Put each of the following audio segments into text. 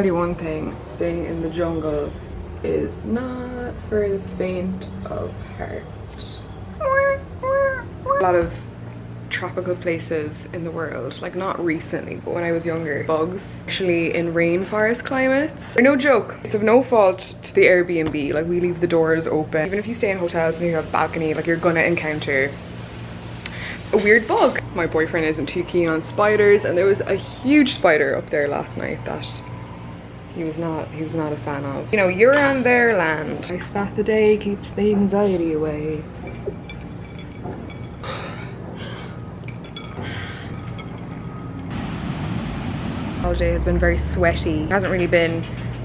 The one thing, staying in the jungle is not for the faint of heart. A lot of tropical places in the world, like not recently, but when I was younger, bugs actually in rainforest climates. No joke, it's of no fault to the Airbnb. Like, we leave the doors open. Even if you stay in hotels and you have a balcony, like, you're gonna encounter a weird bug. My boyfriend isn't too keen on spiders, and there was a huge spider up there last night that he was not a fan of. You know, you're on their land. Ice bath a day keeps the anxiety away. Holiday has been very sweaty. It hasn't really been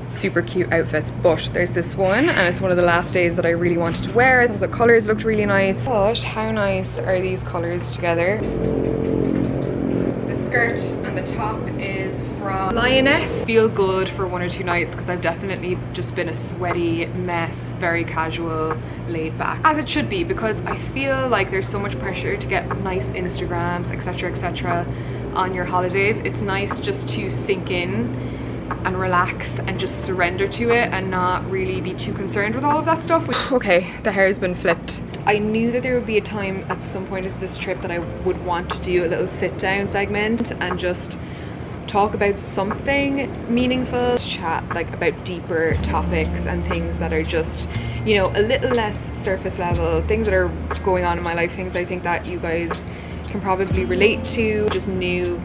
super cute outfits, but there's this one, and it's one of the last days that I really wanted to wear. I thought the colors looked really nice. But how nice are these colors together? The skirt and the top is from Lioness. Feel good for 1 or 2 nights, because I've definitely just been a sweaty mess, very casual, laid back, as it should be, because I feel like there's so much pressure to get nice Instagrams, etc, etc on your holidays. It's nice just to sink in and relax and just surrender to it and not really be too concerned with all of that stuff. Okay, the hair's been flipped. I knew that there would be a time at some point of this trip that I would want to do a little sit down segment and just talk about something meaningful, chat like about deeper topics and things that are just, you know, a little less surface level, things that are going on in my life, things I think that you guys can probably relate to. Just knew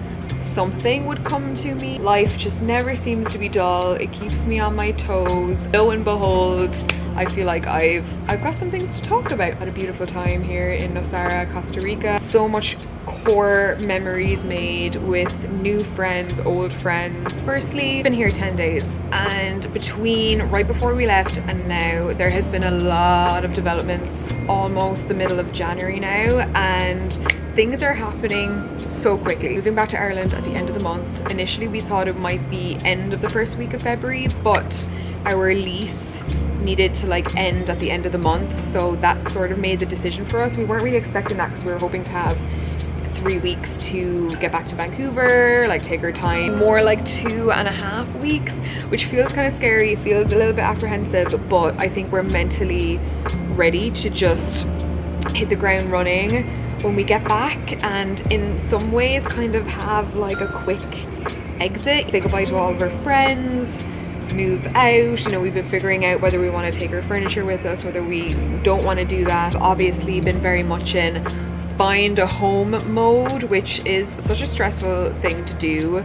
something would come to me. Life just never seems to be dull. It keeps me on my toes. Lo and behold, I feel like I've got some things to talk about. Had a beautiful time here in Nosara, Costa Rica. So much core memories made with new friends, old friends. Firstly, been here 10 days, and between right before we left and now, there has been a lot of developments. Almost the middle of January now, and things are happening so quickly. Moving back to Ireland at the end of the month. Initially we thought it might be end of the first week of February, but our lease needed to like end at the end of the month, so that sort of made the decision for us. We weren't really expecting that because we were hoping to have 3 weeks to get back to Vancouver, like take our time. More like 2.5 weeks, which feels kind of scary, feels a little bit apprehensive, but I think we're mentally ready to just hit the ground running when we get back, and in some ways kind of have like a quick exit, say goodbye to all of our friends, move out. You know, we've been figuring out whether we want to take our furniture with us, whether we don't want to do that. Obviously been very much in find a home mode, which is such a stressful thing to do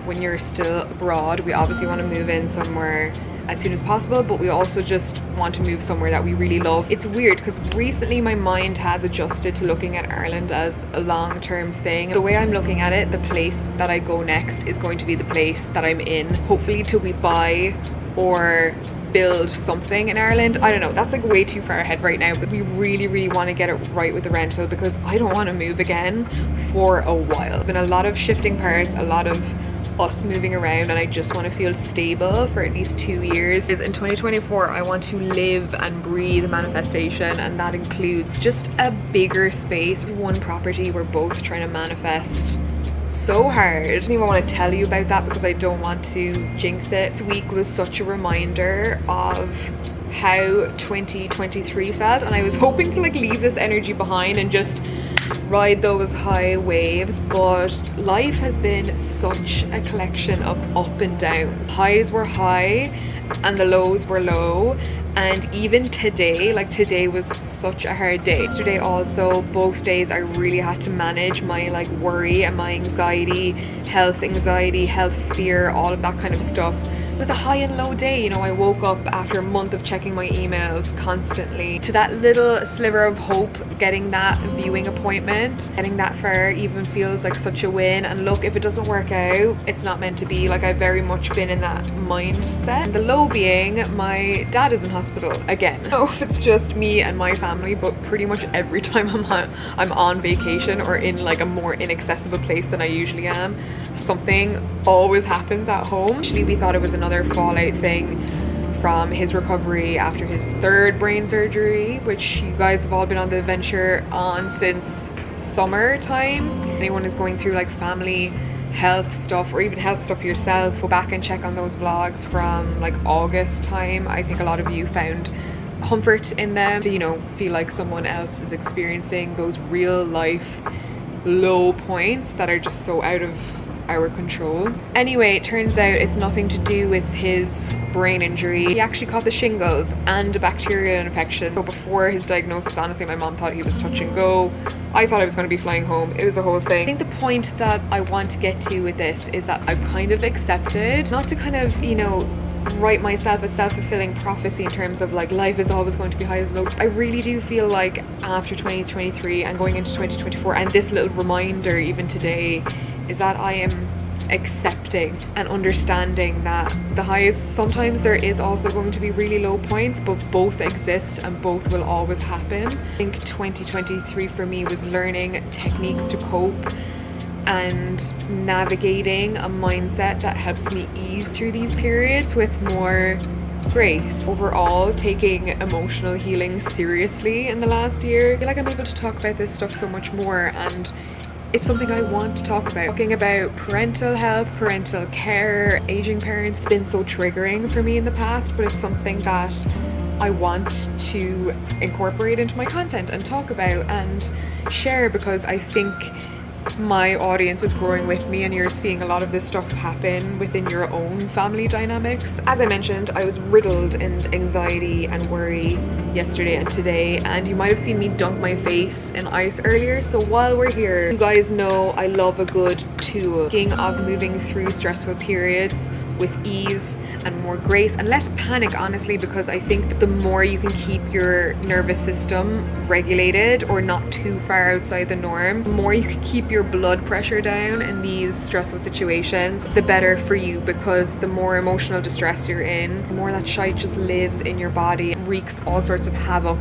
when you're still abroad. We obviously want to move in somewhere as soon as possible, but we also just want to move somewhere that we really love. It's weird because recently my mind has adjusted to looking at Ireland as a long-term thing. The way I'm looking at it, the place that I go next is going to be the place that I'm in, hopefully till we buy or build something in Ireland. I don't know, that's like way too far ahead right now, but we really want to get it right with the rental because I don't want to move again for a while. There's been a lot of shifting parts, a lot of us moving around, and I just want to feel stable for at least 2 years. In 2024 I want to live and breathe manifestation, and that includes just a bigger space. One property we're both trying to manifest so hard. I don't even want to tell you about that because I don't want to jinx it. This week was such a reminder of how 2023 felt, and I was hoping to like leave this energy behind and just ride those high waves, but life has been such a collection of up and downs. Highs were high and the lows were low, and even today, like today was such a hard day. Yesterday also, both days I really had to manage my like worry and my anxiety, health fear, all of that kind of stuff. It was a high and low day, you know. I woke up after a month of checking my emails constantly to that little sliver of hope. Getting that viewing appointment, getting that far even feels like such a win. And look, if it doesn't work out, it's not meant to be. Like, I've very much been in that mindset. The low being, my dad is in hospital again. I don't know if it's just me and my family, but pretty much every time I'm on vacation or in like a more inaccessible place than I usually am, something always happens at home. Actually, we thought it was another fallout thing from his recovery after his 3rd brain surgery, which you guys have all been on the adventure on since summertime. Anyone is going through like family health stuff or even health stuff yourself, go back and check on those vlogs from like August time. I think a lot of you found comfort in them to, you know, feel like someone else is experiencing those real life low points that are just so out of our control. Anyway, it turns out it's nothing to do with his brain injury. He actually caught the shingles and a bacterial infection. So before his diagnosis, honestly, my mom thought he was touch and go. I thought I was going to be flying home. It was a whole thing. I think the point that I want to get to with this is that I've kind of accepted, not to kind of, you know, write myself a self-fulfilling prophecy in terms of like life is always going to be highs and lows. I really do feel like after 2023 and going into 2024, and this little reminder even today, is that I am accepting and understanding that the highs, sometimes there is also going to be really low points, but both exist and both will always happen. I think 2023 for me was learning techniques to cope and navigating a mindset that helps me ease through these periods with more grace. Overall, taking emotional healing seriously in the last year. I feel like I'm able to talk about this stuff so much more, and it's something I want to talk about. Talking about parental health, parental care, aging parents, it's been so triggering for me in the past, but it's something that I want to incorporate into my content and talk about and share, because I think my audience is growing with me and you're seeing a lot of this stuff happen within your own family dynamics. As I mentioned, I was riddled in anxiety and worry yesterday and today, and you might have seen me dunk my face in ice earlier. So while we're here, you guys know I love a good tool. Speaking of moving through stressful periods with ease and more grace and less panic, honestly, because I think the more you can keep your nervous system regulated or not too far outside the norm, the more you can keep your blood pressure down in these stressful situations, the better for you, because the more emotional distress you're in, the more that shite just lives in your body, wreaks all sorts of havoc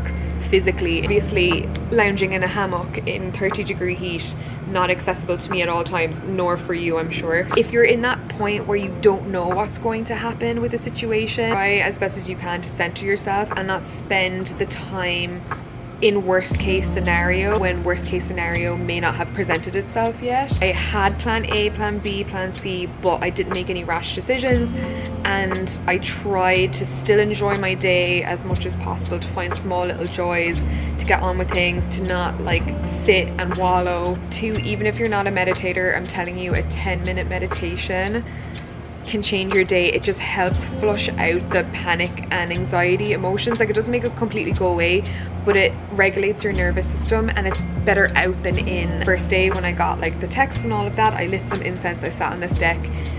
physically. Obviously, lounging in a hammock in 30-degree heat, not accessible to me at all times, nor for you, I'm sure. If you're in that point where you don't know what's going to happen with a situation, try as best as you can to center yourself and not spend the time in worst case scenario when worst case scenario may not have presented itself yet. I had plan A, plan B, plan C, but I didn't make any rash decisions, and I tried to still enjoy my day as much as possible, to find small little joys, to get on with things, to not like sit and wallow. Even if you're not a meditator, I'm telling you, a 10-minute meditation can change your day. It just helps flush out the panic and anxiety emotions. Like, it doesn't make it completely go away, but it regulates your nervous system, and it's better out than in. First day when I got like the texts and all of that, I lit some incense, I sat on this deck,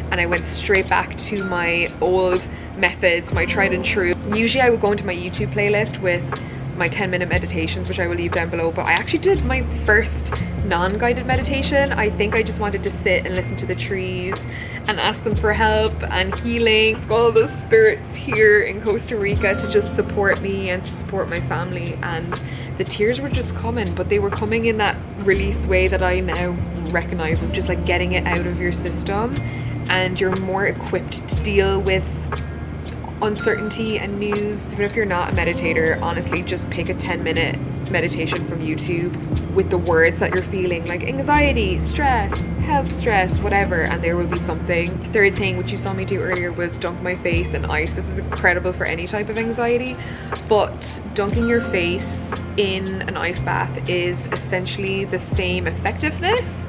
and I went straight back to my old methods, my tried and true. Usually I would go into my YouTube playlist with my 10-minute meditations, which I will leave down below, but I actually did my first non-guided meditation. I think I just wanted to sit and listen to the trees and ask them for help and healing. Ask all the spirits here in Costa Rica to just support me and to support my family, and the tears were just coming, but they were coming in that release way that I now recognize as just like getting it out of your system, and you're more equipped to deal with uncertainty and news. Even if you're not a meditator, honestly, just pick a 10-minute meditation from YouTube with the words that you're feeling, like anxiety, stress, health stress, whatever, and there will be something. Third thing, which you saw me do earlier, was dunk my face in ice. This is incredible for any type of anxiety, but dunking your face in an ice bath is essentially the same effectiveness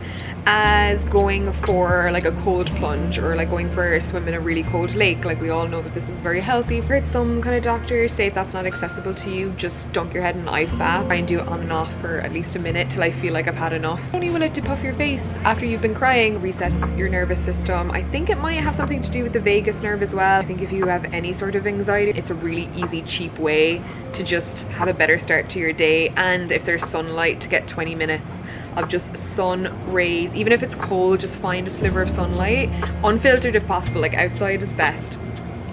as going for like a cold plunge or like going for a swim in a really cold lake. Like, we all know that this is very healthy. I've heard some kind of doctors say if that's not accessible to you, just dunk your head in an ice bath. Try and do it on and off for at least a minute till I feel like I've had enough. Only will it to puff your face after you've been crying, resets your nervous system. I think it might have something to do with the vagus nerve as well. I think if you have any sort of anxiety, it's a really easy, cheap way to just have a better start to your day. And if there's sunlight, to get 20 minutes of just sun rays, even if it's cold, just find a sliver of sunlight, unfiltered if possible, like outside is best,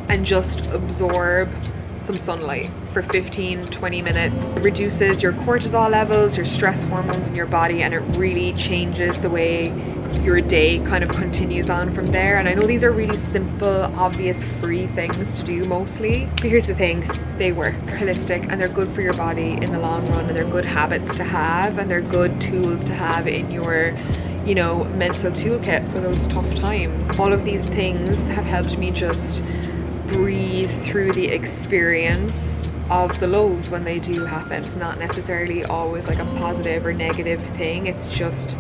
and just absorb some sunlight for 15-20 minutes. It reduces your cortisol levels, your stress hormones in your body, and it really changes the way your day kind of continues on from there. And I know these are really simple, obvious, free things to do mostly, but here's the thing, they work. They're holistic and they're good for your body in the long run, and they're good habits to have, and they're good tools to have in your you know, mental toolkit for those tough times. All of these things have helped me just breathe through the experience of the lows when they do happen. It's not necessarily always like a positive or negative thing, it's just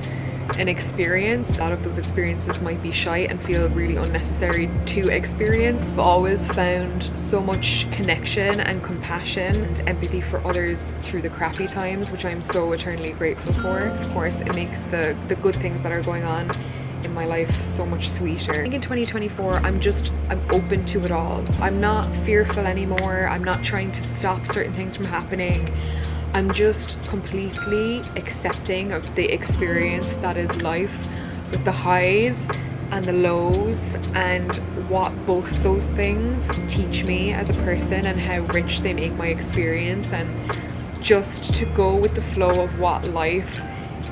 an experience. A lot of those experiences might be shite and feel really unnecessary to experience. I've always found so much connection and compassion and empathy for others through the crappy times, which I'm so eternally grateful for. Of course, it makes the good things that are going on in my life so much sweeter. I think in 2024 I'm open to it all. I'm not fearful anymore. I'm not trying to stop certain things from happening. I'm just completely accepting of the experience that is life, with the highs and the lows, and what both those things teach me as a person and how rich they make my experience, and just to go with the flow of what life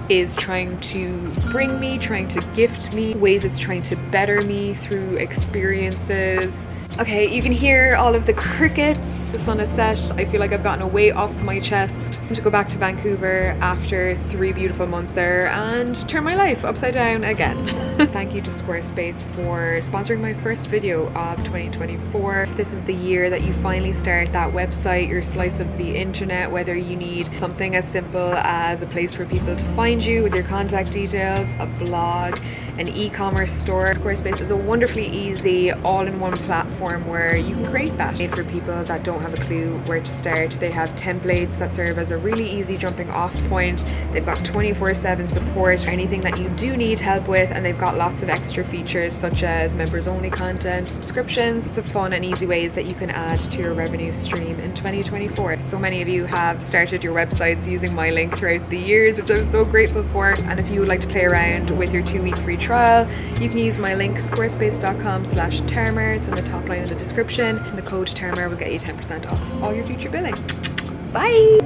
is trying to bring me, trying to gift me, ways it's trying to better me through experiences. Okay, you can hear all of the crickets. The sun has set. I feel like I've gotten a weight off my chest. I'm to go back to Vancouver after 3 beautiful months there and turn my life upside down again. Thank you to Squarespace for sponsoring my first video of 2024. This is the year that you finally start that website, your slice of the internet, whether you need something as simple as a place for people to find you with your contact details, a blog, an e-commerce store. Squarespace is a wonderfully easy all-in-one platform where you can create that. Made for people that don't have a clue where to start. They have templates that serve as a really easy jumping off point. They've got 24/7 support for anything that you do need help with, and they've got lots of extra features such as members only content, subscriptions. It's a fun and easy ways that you can add to your revenue stream in 2024. So many of you have started your websites using my link throughout the years, which I'm so grateful for. And if you would like to play around with your 2-week free trial, you can use my link squarespace.com/Termer. It's in the top line of the description, and the code Termer will get you 10% off all your future billing. Bye!